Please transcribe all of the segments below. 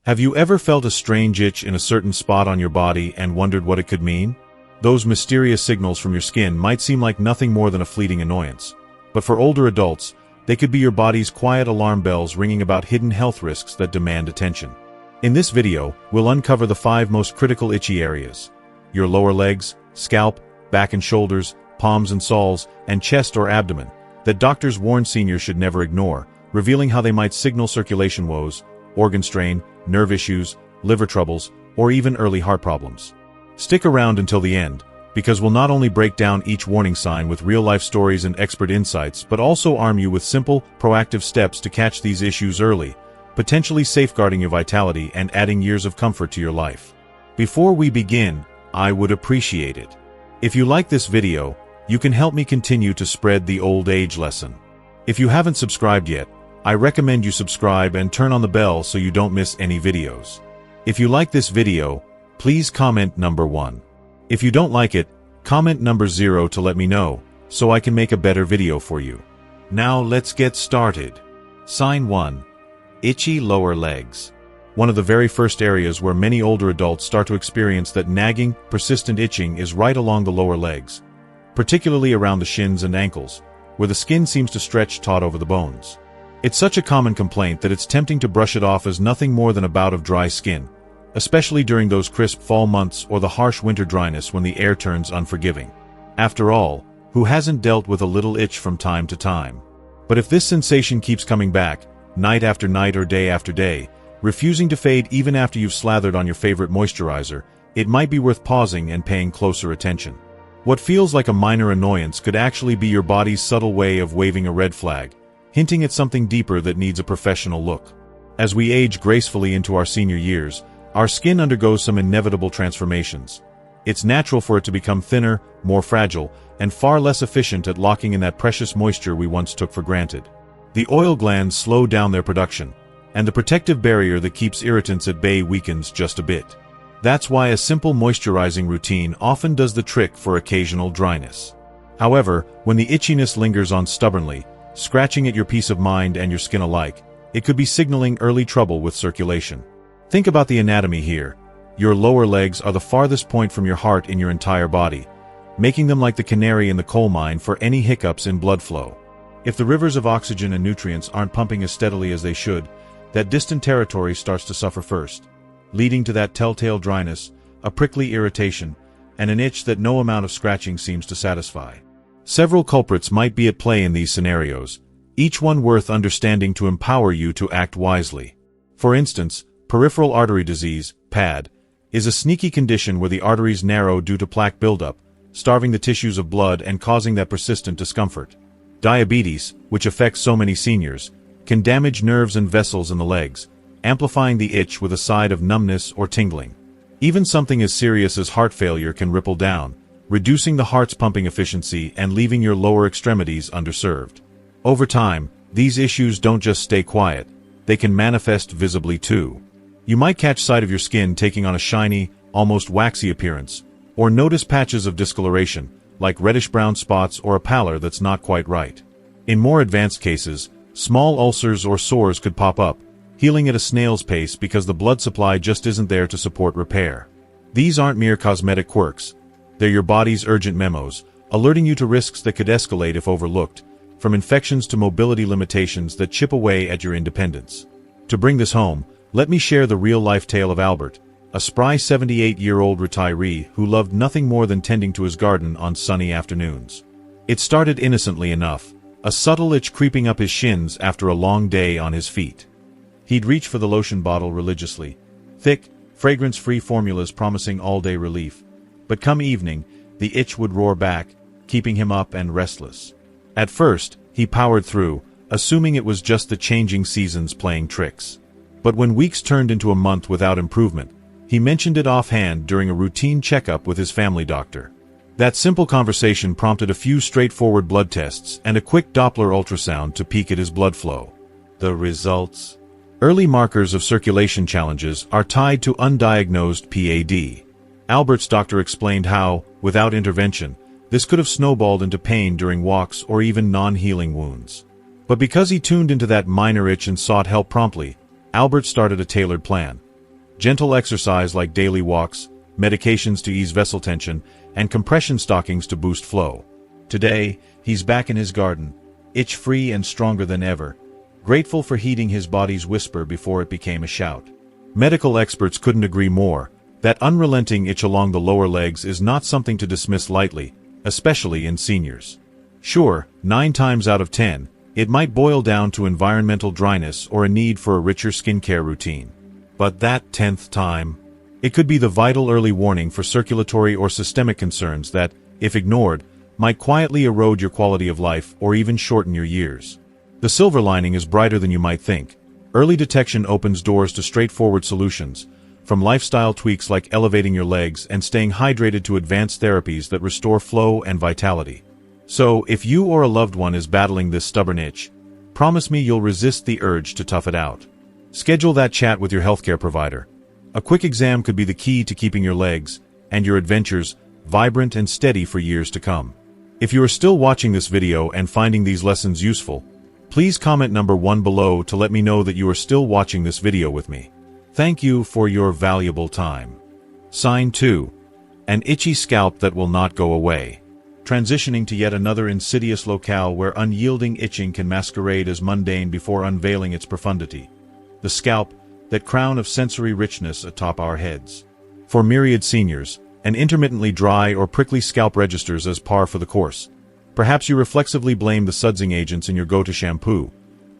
Have you ever felt a strange itch in a certain spot on your body and wondered what it could mean? Those mysterious signals from your skin might seem like nothing more than a fleeting annoyance. But for older adults, they could be your body's quiet alarm bells ringing about hidden health risks that demand attention. In this video, we'll uncover the 5 most critical itchy areas: your lower legs, scalp, back and shoulders, palms and soles, and chest or abdomen, that doctors warn seniors should never ignore, revealing how they might signal circulation woes, organ strain, nerve issues, liver troubles, or even early heart problems. Stick around until the end, because we'll not only break down each warning sign with real-life stories and expert insights, but also arm you with simple, proactive steps to catch these issues early, potentially safeguarding your vitality and adding years of comfort to your life. Before we begin, I would appreciate it if you like this video. You can help me continue to spread the old age lesson. If you haven't subscribed yet, I recommend you subscribe and turn on the bell so you don't miss any videos. If you like this video, please comment number 1. If you don't like it, comment number 0 to let me know, so I can make a better video for you. Now let's get started. Sign 1. Itchy lower legs. One of the very first areas where many older adults start to experience that nagging, persistent itching is right along the lower legs, particularly around the shins and ankles, where the skin seems to stretch taut over the bones. It's such a common complaint that it's tempting to brush it off as nothing more than a bout of dry skin, especially during those crisp fall months or the harsh winter dryness when the air turns unforgiving. After all, who hasn't dealt with a little itch from time to time? But if this sensation keeps coming back, night after night or day after day, refusing to fade even after you've slathered on your favorite moisturizer, it might be worth pausing and paying closer attention. What feels like a minor annoyance could actually be your body's subtle way of waving a red flag, hinting at something deeper that needs a professional look. As we age gracefully into our senior years, our skin undergoes some inevitable transformations. It's natural for it to become thinner, more fragile, and far less efficient at locking in that precious moisture we once took for granted. The oil glands slow down their production, and the protective barrier that keeps irritants at bay weakens just a bit. That's why a simple moisturizing routine often does the trick for occasional dryness. However, when the itchiness lingers on stubbornly, scratching at your peace of mind and your skin alike, it could be signaling early trouble with circulation. Think about the anatomy here. Your lower legs are the farthest point from your heart in your entire body, making them like the canary in the coal mine for any hiccups in blood flow. If the rivers of oxygen and nutrients aren't pumping as steadily as they should, that distant territory starts to suffer first, leading to that telltale dryness, a prickly irritation, and an itch that no amount of scratching seems to satisfy. Several culprits might be at play in these scenarios, each one worth understanding to empower you to act wisely. For instance, peripheral artery disease, PAD, is a sneaky condition where the arteries narrow due to plaque buildup, starving the tissues of blood and causing that persistent discomfort. Diabetes, which affects so many seniors, can damage nerves and vessels in the legs, amplifying the itch with a side of numbness or tingling. Even something as serious as heart failure can ripple down, reducing the heart's pumping efficiency and leaving your lower extremities underserved. Over time, these issues don't just stay quiet, they can manifest visibly too. You might catch sight of your skin taking on a shiny, almost waxy appearance, or notice patches of discoloration, like reddish-brown spots or a pallor that's not quite right. In more advanced cases, small ulcers or sores could pop up, healing at a snail's pace because the blood supply just isn't there to support repair. These aren't mere cosmetic quirks. They're your body's urgent memos, alerting you to risks that could escalate if overlooked, from infections to mobility limitations that chip away at your independence. To bring this home, let me share the real-life tale of Albert, a spry 78-year-old retiree who loved nothing more than tending to his garden on sunny afternoons. It started innocently enough, a subtle itch creeping up his shins after a long day on his feet. He'd reach for the lotion bottle religiously, thick, fragrance-free formulas promising all-day relief. But come evening, the itch would roar back, keeping him up and restless. At first, he powered through, assuming it was just the changing seasons playing tricks. But when weeks turned into a month without improvement, he mentioned it offhand during a routine checkup with his family doctor. That simple conversation prompted a few straightforward blood tests and a quick Doppler ultrasound to peek at his blood flow. The results? Early markers of circulation challenges are tied to undiagnosed PAD. Albert's doctor explained how, without intervention, this could have snowballed into pain during walks or even non-healing wounds. But because he tuned into that minor itch and sought help promptly, Albert started a tailored plan, Gentle exercise like daily walks, medications to ease vessel tension, and compression stockings to boost flow. Today, he's back in his garden, itch-free and stronger than ever, grateful for heeding his body's whisper before it became a shout. Medical experts couldn't agree more. That unrelenting itch along the lower legs is not something to dismiss lightly, especially in seniors. Sure, 9 times out of 10, it might boil down to environmental dryness or a need for a richer skincare routine. But that 10th time, it could be the vital early warning for circulatory or systemic concerns that, if ignored, might quietly erode your quality of life or even shorten your years. The silver lining is brighter than you might think. Early detection opens doors to straightforward solutions, from lifestyle tweaks like elevating your legs and staying hydrated to advanced therapies that restore flow and vitality. So, if you or a loved one is battling this stubborn itch, promise me you'll resist the urge to tough it out. Schedule that chat with your healthcare provider. A quick exam could be the key to keeping your legs and your adventures vibrant and steady for years to come. If you are still watching this video and finding these lessons useful, please comment number 1 below to let me know that you are still watching this video with me. Thank you for your valuable time. Sign 2. An itchy scalp that will not go away. Transitioning to yet another insidious locale where unyielding itching can masquerade as mundane before unveiling its profundity. The scalp, that crown of sensory richness atop our heads. For myriad seniors, an intermittently dry or prickly scalp registers as par for the course. Perhaps you reflexively blame the sudsing agents in your go-to shampoo,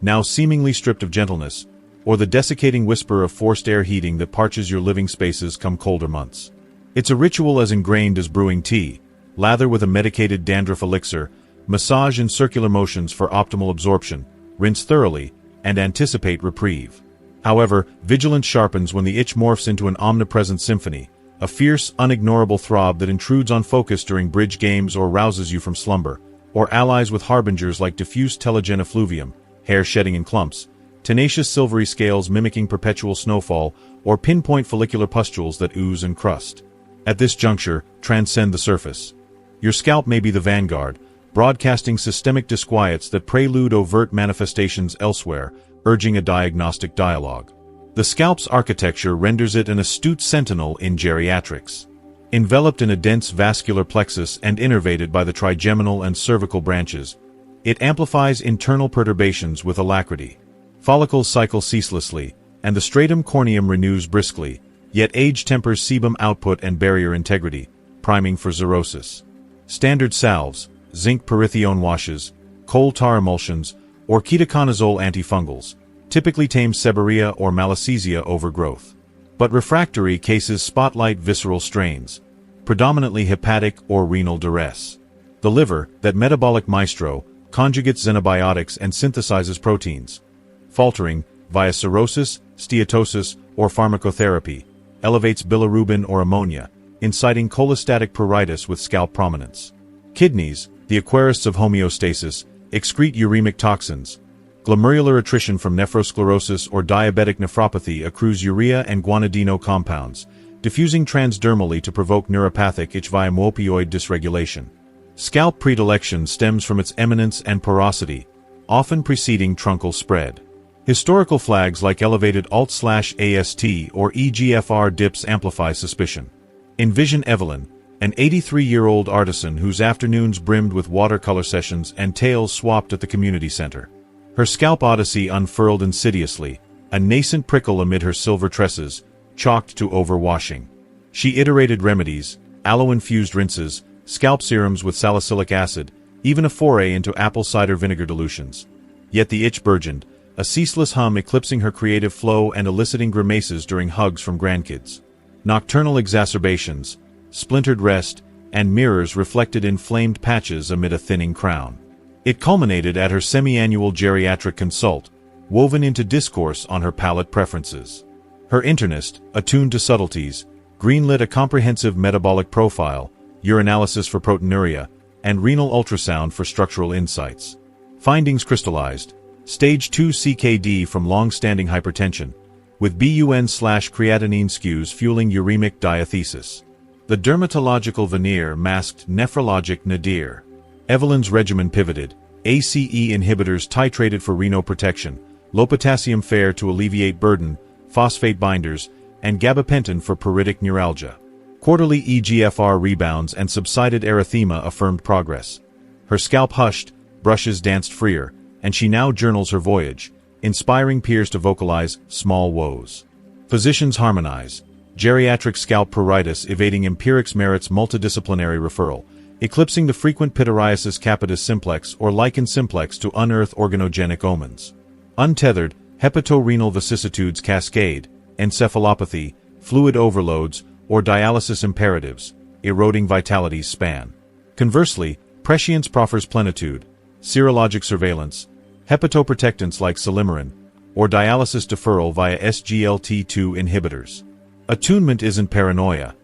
now seemingly stripped of gentleness, or the desiccating whisper of forced air heating that parches your living spaces come colder months. It's a ritual as ingrained as brewing tea. Lather with a medicated dandruff elixir, massage in circular motions for optimal absorption, rinse thoroughly, and anticipate reprieve. However, vigilance sharpens when the itch morphs into an omnipresent symphony, a fierce, unignorable throb that intrudes on focus during bridge games or rouses you from slumber, or allies with harbingers like diffuse telogen effluvium, hair shedding in clumps, tenacious silvery scales mimicking perpetual snowfall, or pinpoint follicular pustules that ooze and crust. At this juncture, transcend the surface. Your scalp may be the vanguard, broadcasting systemic disquiets that prelude overt manifestations elsewhere, urging a diagnostic dialogue. The scalp's architecture renders it an astute sentinel in geriatrics. Enveloped in a dense vascular plexus and innervated by the trigeminal and cervical branches, it amplifies internal perturbations with alacrity. Follicles cycle ceaselessly, and the stratum corneum renews briskly, yet age tempers sebum output and barrier integrity, priming for xerosis. Standard salves, zinc perithione washes, coal tar emulsions, or ketoconazole antifungals typically tame seborrhea or malassezia overgrowth. But refractory cases spotlight visceral strains, predominantly hepatic or renal duress. The liver, that metabolic maestro, conjugates xenobiotics and synthesizes proteins. Faltering, via cirrhosis, steatosis, or pharmacotherapy, elevates bilirubin or ammonia, inciting cholestatic pruritus with scalp prominence. Kidneys, the aquarists of homeostasis, excrete uremic toxins. Glomerular attrition from nephrosclerosis or diabetic nephropathy accrues urea and guanidino compounds, diffusing transdermally to provoke neuropathic itch via opioid dysregulation. Scalp predilection stems from its eminence and porosity, often preceding truncal spread. Historical flags like elevated Alt/AST or EGFR dips amplify suspicion. Envision Evelyn, an 83-year-old artisan whose afternoons brimmed with watercolor sessions and tales swapped at the community center. Her scalp odyssey unfurled insidiously, a nascent prickle amid her silver tresses, chalked to overwashing. She iterated remedies, aloe-infused rinses, scalp serums with salicylic acid, even a foray into apple cider vinegar dilutions. Yet the itch burgeoned, a ceaseless hum eclipsing her creative flow and eliciting grimaces during hugs from grandkids. Nocturnal exacerbations, splintered rest, and mirrors reflected inflamed patches amid a thinning crown. It culminated at her semi-annual geriatric consult, woven into discourse on her palate preferences. Her internist, attuned to subtleties, greenlit a comprehensive metabolic profile, urinalysis for proteinuria, and renal ultrasound for structural insights. Findings crystallized: Stage 2 CKD from long-standing hypertension, with BUN/creatinine skews fueling uremic diathesis. The dermatological veneer masked nephrologic nadir. Evelyn's regimen pivoted: ACE inhibitors titrated for renoprotection, low-potassium fare to alleviate burden, phosphate binders, and gabapentin for pruritic neuralgia. Quarterly EGFR rebounds and subsided erythema affirmed progress. Her scalp hushed, brushes danced freer, and she now journals her voyage, inspiring peers to vocalize small woes. Physicians harmonize. Geriatric scalp pruritus evading empirics merits multidisciplinary referral, eclipsing the frequent pityriasis capitis simplex or lichen simplex to unearth organogenic omens. Untethered, hepatorenal vicissitudes cascade, encephalopathy, fluid overloads, or dialysis imperatives, eroding vitality's span. Conversely, prescience proffers plenitude, serologic surveillance, hepatoprotectants like silymarin, or dialysis deferral via SGLT2 inhibitors. Attunement isn't paranoia.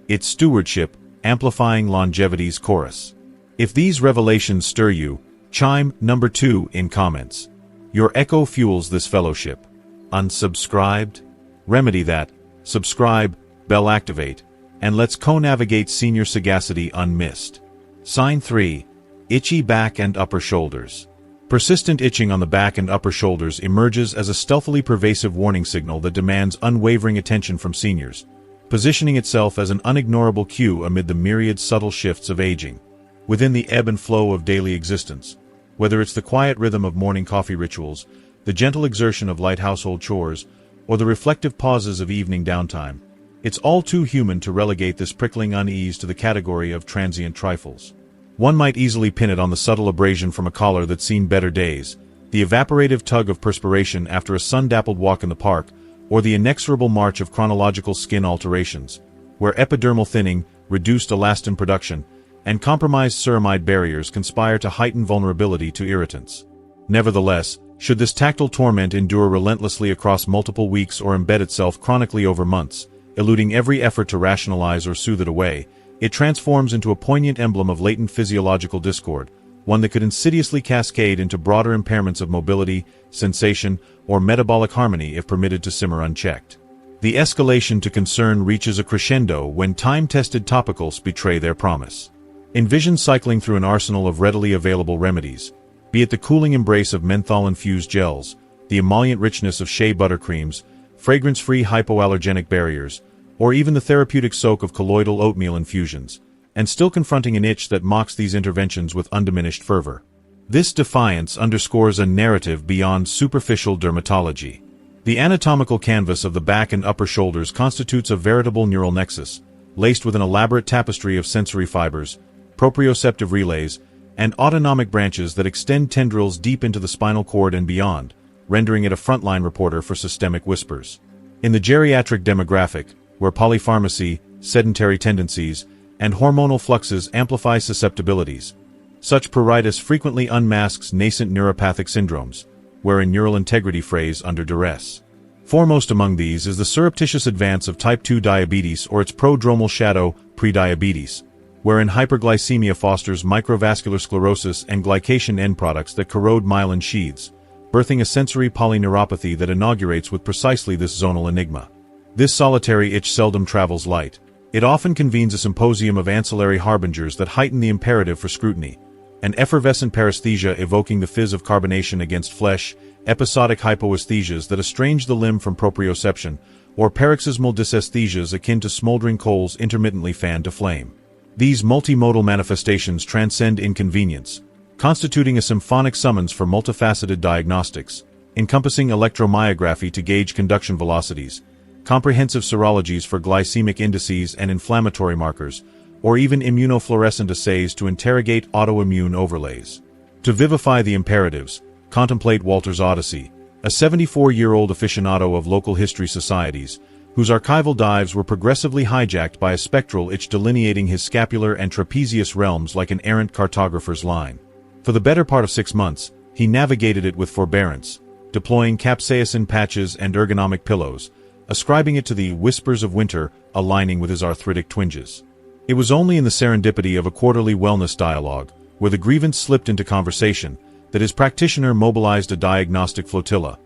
It's stewardship, amplifying longevity's chorus. If these revelations stir you, chime number 2 in comments. Your echo fuels this fellowship. Unsubscribed? Remedy that. Subscribe, bell activate, and let's co-navigate senior sagacity unmissed. Sign 3. Itchy back and upper shoulders. Persistent itching on the back and upper shoulders emerges as a stealthily pervasive warning signal that demands unwavering attention from seniors, positioning itself as an unignorable cue amid the myriad subtle shifts of aging. Within the ebb and flow of daily existence, whether it's the quiet rhythm of morning coffee rituals, the gentle exertion of light household chores, or the reflective pauses of evening downtime, it's all too human to relegate this prickling unease to the category of transient trifles. One might easily pin it on the subtle abrasion from a collar that's seen better days, the evaporative tug of perspiration after a sun-dappled walk in the park, or the inexorable march of chronological skin alterations, where epidermal thinning, reduced elastin production, and compromised ceramide barriers conspire to heighten vulnerability to irritants. Nevertheless, should this tactile torment endure relentlessly across multiple weeks or embed itself chronically over months, eluding every effort to rationalize or soothe it away, it transforms into a poignant emblem of latent physiological discord, one that could insidiously cascade into broader impairments of mobility, sensation, or metabolic harmony if permitted to simmer unchecked. The escalation to concern reaches a crescendo when time-tested topicals betray their promise. Envision cycling through an arsenal of readily available remedies, be it the cooling embrace of menthol-infused gels, the emollient richness of shea buttercreams, fragrance-free hypoallergenic barriers, or even the therapeutic soak of colloidal oatmeal infusions, and still confronting an itch that mocks these interventions with undiminished fervor. This defiance underscores a narrative beyond superficial dermatology. The anatomical canvas of the back and upper shoulders constitutes a veritable neural nexus, laced with an elaborate tapestry of sensory fibers, proprioceptive relays, and autonomic branches that extend tendrils deep into the spinal cord and beyond, rendering it a frontline reporter for systemic whispers. In the geriatric demographic, where polypharmacy, sedentary tendencies, and hormonal fluxes amplify susceptibilities, such pruritus frequently unmasks nascent neuropathic syndromes, wherein neural integrity frays under duress. Foremost among these is the surreptitious advance of type 2 diabetes or its prodromal shadow, prediabetes, wherein hyperglycemia fosters microvascular sclerosis and glycation end products that corrode myelin sheaths, birthing a sensory polyneuropathy that inaugurates with precisely this zonal enigma. This solitary itch seldom travels light. It often convenes a symposium of ancillary harbingers that heighten the imperative for scrutiny. An effervescent paresthesia evoking the fizz of carbonation against flesh, episodic hypoesthesias that estrange the limb from proprioception, or paroxysmal dysesthesias akin to smoldering coals intermittently fanned to flame. These multimodal manifestations transcend inconvenience, constituting a symphonic summons for multifaceted diagnostics, encompassing electromyography to gauge conduction velocities, comprehensive serologies for glycemic indices and inflammatory markers, or even immunofluorescent assays to interrogate autoimmune overlays. To vivify the imperatives, contemplate Walter's Odyssey, a 74-year-old aficionado of local history societies, whose archival dives were progressively hijacked by a spectral itch delineating his scapular and trapezius realms like an errant cartographer's line. For the better part of 6 months, he navigated it with forbearance, deploying capsaicin patches and ergonomic pillows, ascribing it to the whispers of winter aligning with his arthritic twinges. It was only in the serendipity of a quarterly wellness dialogue, where the grievance slipped into conversation, that his practitioner mobilized a diagnostic flotilla.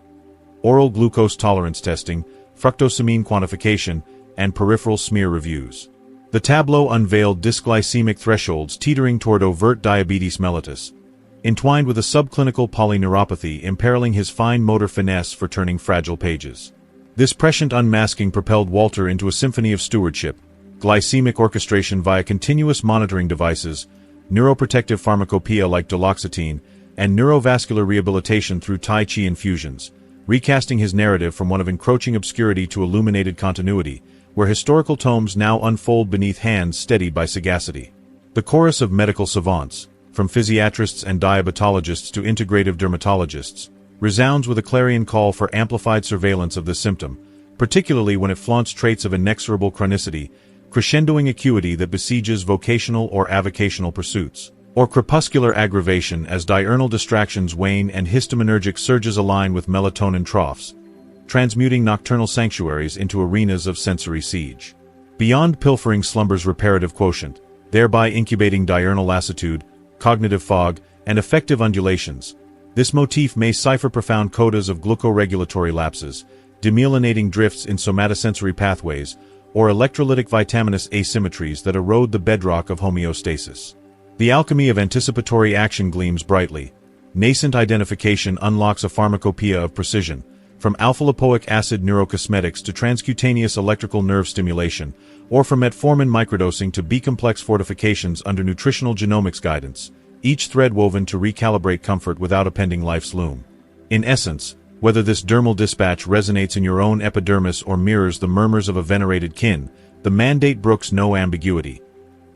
Oral glucose tolerance testing, fructosamine quantification, and peripheral smear reviews. The tableau unveiled dysglycemic thresholds teetering toward overt diabetes mellitus, entwined with a subclinical polyneuropathy imperiling his fine motor finesse for turning fragile pages. This prescient unmasking propelled Walter into a symphony of stewardship, glycemic orchestration via continuous monitoring devices, neuroprotective pharmacopoeia like duloxetine, and neurovascular rehabilitation through Tai Chi infusions, recasting his narrative from one of encroaching obscurity to illuminated continuity, where historical tomes now unfold beneath hands steadied by sagacity. The chorus of medical savants, from physiatrists and diabetologists to integrative dermatologists, resounds with a clarion call for amplified surveillance of this symptom, particularly when it flaunts traits of inexorable chronicity, crescendoing acuity that besieges vocational or avocational pursuits, or crepuscular aggravation as diurnal distractions wane and histaminergic surges align with melatonin troughs, transmuting nocturnal sanctuaries into arenas of sensory siege. Beyond pilfering slumber's reparative quotient, thereby incubating diurnal lassitude, cognitive fog, and affective undulations, this motif may cipher profound codas of glucoregulatory lapses, demyelinating drifts in somatosensory pathways, or electrolytic vitaminous asymmetries that erode the bedrock of homeostasis. The alchemy of anticipatory action gleams brightly. Nascent identification unlocks a pharmacopoeia of precision, from alpha-lipoic acid neurocosmetics to transcutaneous electrical nerve stimulation, or from metformin microdosing to B-complex fortifications under nutritional genomics guidance, each thread woven to recalibrate comfort without appending life's loom. In essence, whether this dermal dispatch resonates in your own epidermis or mirrors the murmurs of a venerated kin, the mandate brooks no ambiguity.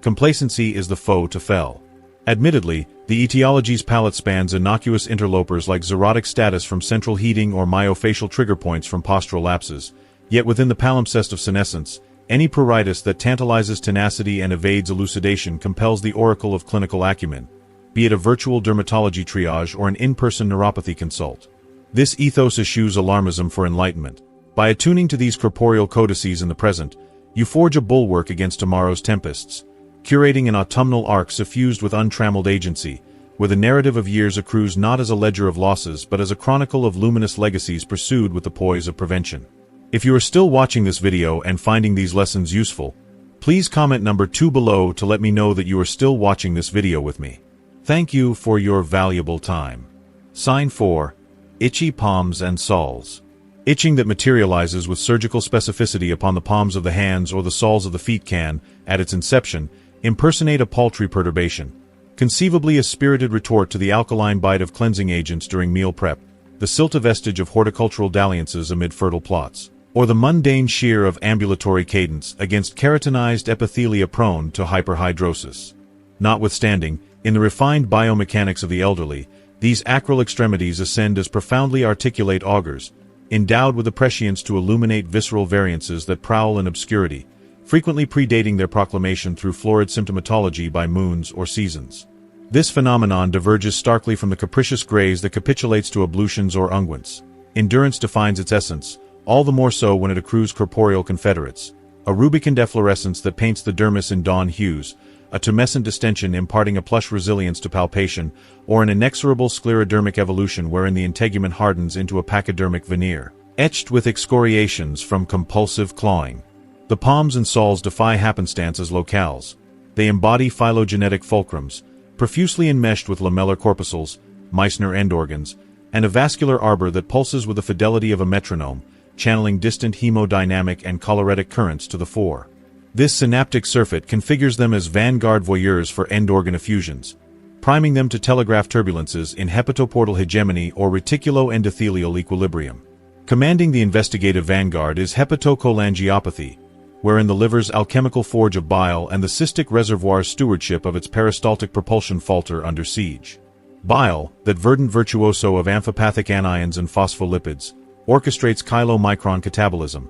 Complacency is the foe to fell. Admittedly, the etiology's palette spans innocuous interlopers like xerotic status from central heating or myofascial trigger points from postural lapses, yet within the palimpsest of senescence, any pruritus that tantalizes tenacity and evades elucidation compels the oracle of clinical acumen, be it a virtual dermatology triage or an in-person neuropathy consult. This ethos eschews alarmism for enlightenment. By attuning to these corporeal codices in the present, you forge a bulwark against tomorrow's tempests, curating an autumnal arc suffused with untrammeled agency, where the narrative of years accrues not as a ledger of losses but as a chronicle of luminous legacies pursued with the poise of prevention. If you are still watching this video and finding these lessons useful, please comment number 2 below to let me know that you are still watching this video with me. Thank you for your valuable time. Sign 4. Itchy palms and soles. Itching that materializes with surgical specificity upon the palms of the hands or the soles of the feet can, at its inception, impersonate a paltry perturbation, conceivably a spirited retort to the alkaline bite of cleansing agents during meal prep, the silta vestige of horticultural dalliances amid fertile plots, or the mundane shear of ambulatory cadence against keratinized epithelia prone to hyperhidrosis. Notwithstanding, in the refined biomechanics of the elderly, these acral extremities ascend as profoundly articulate augurs, endowed with a prescience to illuminate visceral variances that prowl in obscurity, frequently predating their proclamation through florid symptomatology by moons or seasons. This phenomenon diverges starkly from the capricious graze that capitulates to ablutions or unguents. Endurance defines its essence, all the more so when it accrues corporeal confederates, a rubicund efflorescence that paints the dermis in dawn hues, a tumescent distension imparting a plush resilience to palpation, or an inexorable sclerodermic evolution wherein the integument hardens into a pachydermic veneer, etched with excoriations from compulsive clawing. The palms and soles defy happenstance as locales. They embody phylogenetic fulcrums, profusely enmeshed with lamellar corpuscles, Meissner end organs, and a vascular arbor that pulses with the fidelity of a metronome, channeling distant hemodynamic and choleretic currents to the fore. This synaptic surfeit configures them as vanguard voyeurs for end organ effusions, priming them to telegraph turbulences in hepatoportal hegemony or reticuloendothelial equilibrium. Commanding the investigative vanguard is hepatocholangiopathy, wherein the liver's alchemical forge of bile and the cystic reservoir's stewardship of its peristaltic propulsion falter under siege. Bile, that verdant virtuoso of amphipathic anions and phospholipids, orchestrates chylomicron catabolism.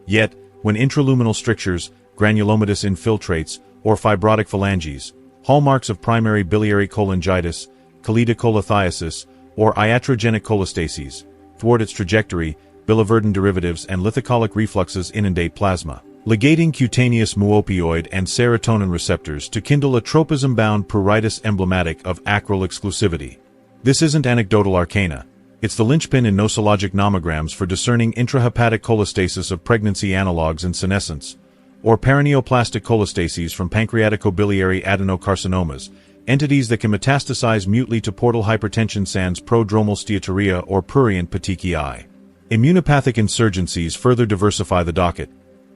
Yet, when intraluminal strictures, granulomatous infiltrates, or fibrotic phalanges, hallmarks of primary biliary cholangitis, cholelithiasis, or iatrogenic cholestases, thwart its trajectory, biliverdin derivatives and lithocholic refluxes inundate plasma, ligating cutaneous muopioid and serotonin receptors to kindle a tropism-bound pruritus emblematic of acral exclusivity. This isn't anecdotal arcana. It's the linchpin in nosologic nomograms for discerning intrahepatic cholestasis of pregnancy analogs in senescence, or paraneoplastic cholestases from pancreaticobiliary adenocarcinomas, entities that can metastasize mutely to portal hypertension sans prodromal steatorrhea or prurient petechiae. Immunopathic insurgencies further diversify the docket.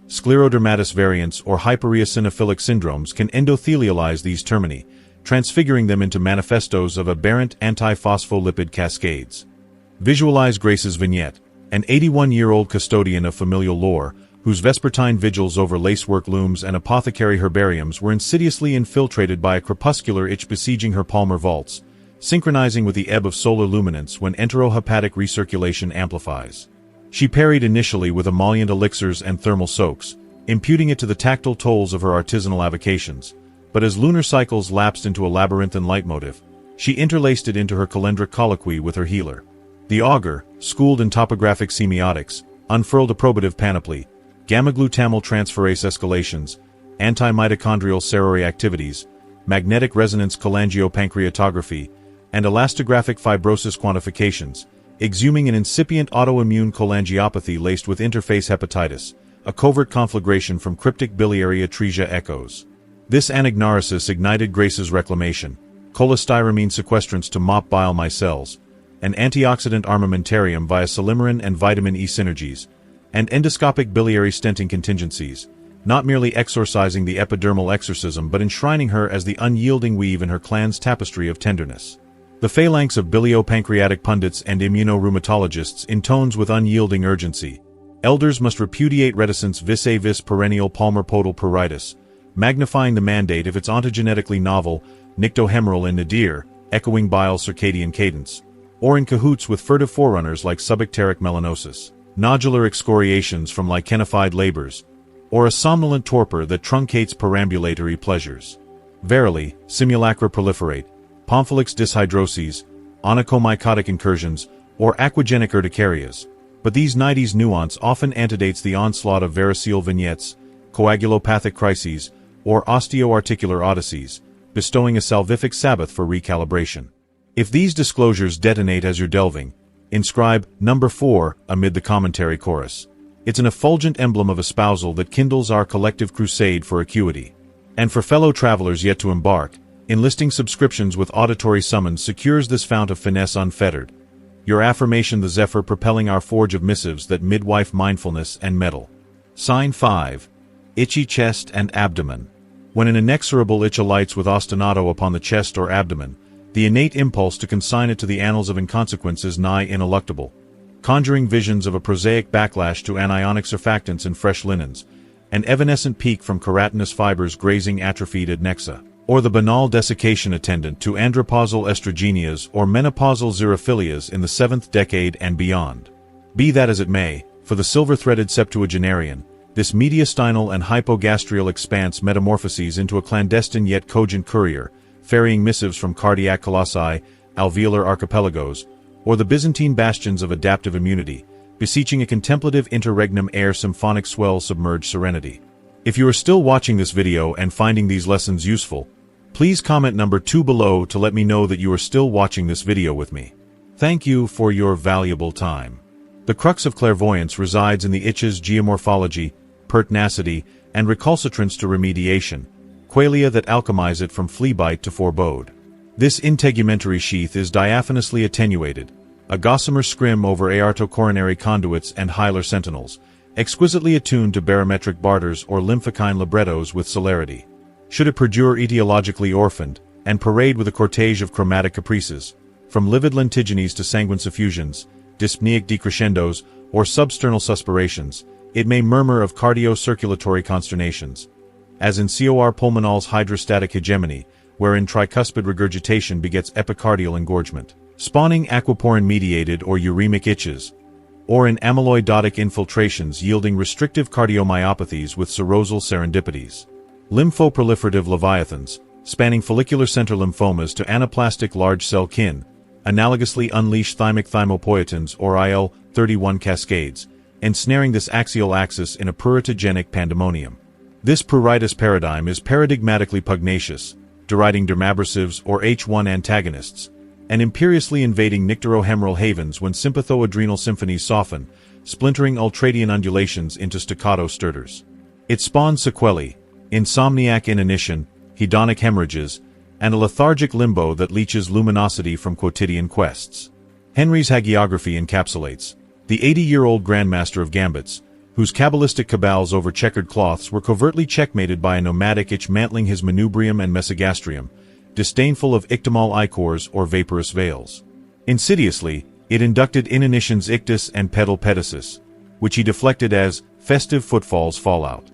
Sclerodermatous variants or hypereosinophilic syndromes can endothelialize these termini, transfiguring them into manifestos of aberrant anti-phospholipid cascades. Visualize Grace's vignette, an 81-year-old custodian of familial lore, whose vespertine vigils over lacework looms and apothecary herbariums were insidiously infiltrated by a crepuscular itch besieging her palmar vaults, synchronizing with the ebb of solar luminance when enterohepatic recirculation amplifies. She parried initially with emollient elixirs and thermal soaks, imputing it to the tactile tolls of her artisanal avocations, but as lunar cycles lapsed into a labyrinthine leitmotif, she interlaced it into her calendric colloquy with her healer. The augur, schooled in topographic semiotics, unfurled a probative panoply, gamma-glutamyl transferase escalations, anti-mitochondrial serary activities, magnetic resonance cholangiopancreatography, and elastographic fibrosis quantifications, exhuming an incipient autoimmune cholangiopathy laced with interface hepatitis, a covert conflagration from cryptic biliary atresia echoes. This anagnorisis ignited Grace's reclamation, cholestyramine sequestrants to mop bile micelles, an antioxidant armamentarium via silymarin and vitamin E synergies, and endoscopic biliary stenting contingencies, not merely exorcising the epidermal exorcism but enshrining her as the unyielding weave in her clan's tapestry of tenderness. The phalanx of biliopancreatic pundits and immunorheumatologists intones with unyielding urgency. Elders must repudiate reticence vis-a-vis perennial palmar-podal pruritus, magnifying the mandate if it's ontogenetically novel, nyctohemeral in nadir, echoing bile circadian cadence, or in cahoots with furtive forerunners like subicteric melanosis, nodular excoriations from lichenified labors, or a somnolent torpor that truncates perambulatory pleasures. Verily, simulacra proliferate, Pomphalix dishydroses, onychomycotic incursions, or aquagenic urticarias, but these 90s nuance often antedates the onslaught of varicose vignettes, coagulopathic crises, or osteoarticular odysseys, bestowing a salvific Sabbath for recalibration. If these disclosures detonate as you're delving, inscribe number 4 amid the commentary chorus. It's an effulgent emblem of espousal that kindles our collective crusade for acuity. And for fellow travelers yet to embark, enlisting subscriptions with auditory summons secures this fount of finesse unfettered. Your affirmation the zephyr propelling our forge of missives that midwife mindfulness and metal. Sign 5. Itchy chest and abdomen. When an inexorable itch alights with ostinato upon the chest or abdomen, the innate impulse to consign it to the annals of inconsequence is nigh ineluctable, conjuring visions of a prosaic backlash to anionic surfactants in fresh linens, an evanescent peak from keratinous fibers grazing atrophied adnexa, or the banal desiccation attendant to andropausal estrogenias or menopausal xerophilias in the 7th decade and beyond. Be that as it may, for the silver-threaded septuagenarian, this mediastinal and hypogastrial expanse metamorphoses into a clandestine yet cogent courier, ferrying missives from cardiac colossi, alveolar archipelagos, or the Byzantine bastions of adaptive immunity, beseeching a contemplative interregnum air symphonic swell submerged serenity. If you are still watching this video and finding these lessons useful, please comment number 2 below to let me know that you are still watching this video with me. Thank you for your valuable time. The crux of clairvoyance resides in the itch's geomorphology, pertinacity, and recalcitrance to remediation, qualia that alchemize it from flea bite to forebode. This integumentary sheath is diaphanously attenuated, a gossamer scrim over aortocoronary conduits and hilar sentinels, exquisitely attuned to barometric barters or lymphokine librettos with celerity. Should it perdure etiologically orphaned, and parade with a cortege of chromatic caprices, from livid lentigines to sanguine suffusions, dyspneic decrescendos, or substernal suspirations, it may murmur of cardio-circulatory consternations, as in cor pulmonal's hydrostatic hegemony, wherein tricuspid regurgitation begets epicardial engorgement, spawning aquaporin-mediated or uremic itches, or in amyloidotic infiltrations yielding restrictive cardiomyopathies with serosal serendipities. Lymphoproliferative leviathans, spanning follicular center lymphomas to anaplastic large cell kin, analogously unleash thymic thymopoietins or IL-31 cascades, ensnaring this axial axis in a pruritogenic pandemonium. This pruritus paradigm is paradigmatically pugnacious, deriding dermabrasives or H1 antagonists, and imperiously invading nycterohemeral havens when sympatho-adrenal symphonies soften, splintering ultradian undulations into staccato stertors. It spawns sequelae, insomniac inanition, hedonic hemorrhages, and a lethargic limbo that leaches luminosity from quotidian quests. Henry's hagiography encapsulates the 80-year-old grandmaster of gambits, whose cabalistic cabals over checkered cloths were covertly checkmated by a nomadic itch mantling his manubrium and mesogastrium, disdainful of ictamol ichors or vaporous veils. Insidiously, it inducted inanitions ictus and pedal pedicis, which he deflected as festive footfalls fallout.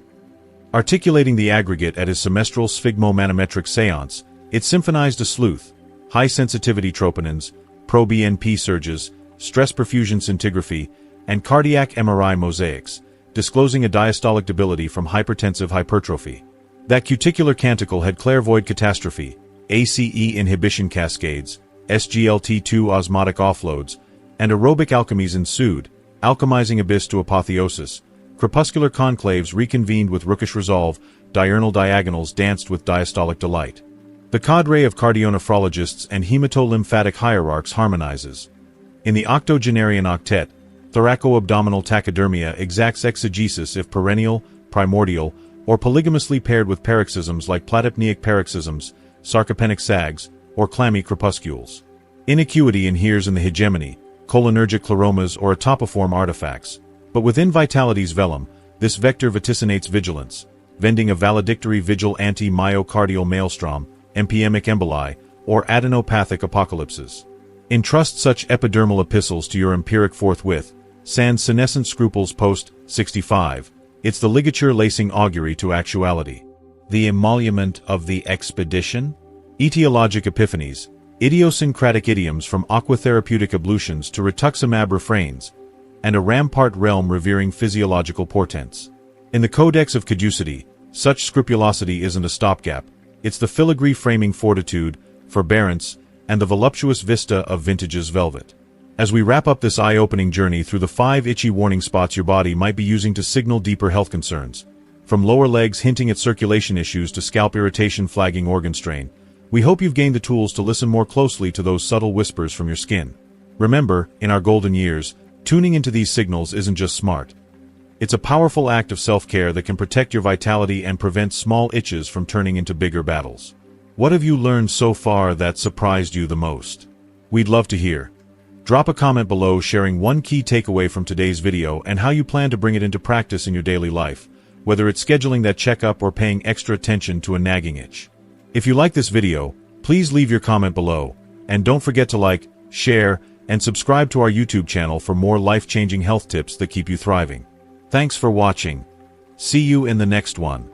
Articulating the aggregate at his semestral sphygmomanometric seance, it symphonized a sleuth, high-sensitivity troponins, pro-BNP surges, stress perfusion scintigraphy, and cardiac MRI mosaics, disclosing a diastolic debility from hypertensive hypertrophy. That cuticular canticle had clairvoyed catastrophe, ACE inhibition cascades, SGLT2 osmotic offloads, and aerobic alchemies ensued, alchemizing abyss to apotheosis. Crepuscular conclaves reconvened with rookish resolve, diurnal diagonals danced with diastolic delight. The cadre of cardionephrologists and hematolymphatic hierarchs harmonizes. In the octogenarian octet, thoraco-abdominal tachydermia exacts exegesis if perennial, primordial, or polygamously paired with paroxysms like platypneic paroxysms, sarcopenic sags, or clammy crepuscules. Inacuity inheres in the hegemony, cholinergic chloromas or atopiform artifacts. But within vitality's vellum, this vector vaticinates vigilance, vending a valedictory vigil anti-myocardial maelstrom, empyemic emboli, or adenopathic apocalypses. Entrust such epidermal epistles to your empiric forthwith, sans senescent scruples post 65. It's the ligature-lacing augury to actuality. The emolument of the expedition? Etiologic epiphanies, idiosyncratic idioms from aquatherapeutic ablutions to rituximab refrains, and a rampart realm revering physiological portents. In the Codex of Caducity, such scrupulosity isn't a stopgap, it's the filigree framing fortitude, forbearance, and the voluptuous vista of vintage's velvet. As we wrap up this eye-opening journey through the 5 itchy warning spots your body might be using to signal deeper health concerns, from lower legs hinting at circulation issues to scalp irritation flagging organ strain, we hope you've gained the tools to listen more closely to those subtle whispers from your skin. Remember, in our golden years, tuning into these signals isn't just smart. It's a powerful act of self-care that can protect your vitality and prevent small itches from turning into bigger battles. What have you learned so far that surprised you the most? We'd love to hear. Drop a comment below sharing one key takeaway from today's video and how you plan to bring it into practice in your daily life, whether it's scheduling that checkup or paying extra attention to a nagging itch. If you like this video, please leave your comment below, and don't forget to like, share, and subscribe to our YouTube channel for more life-changing health tips that keep you thriving. Thanks for watching. See you in the next one.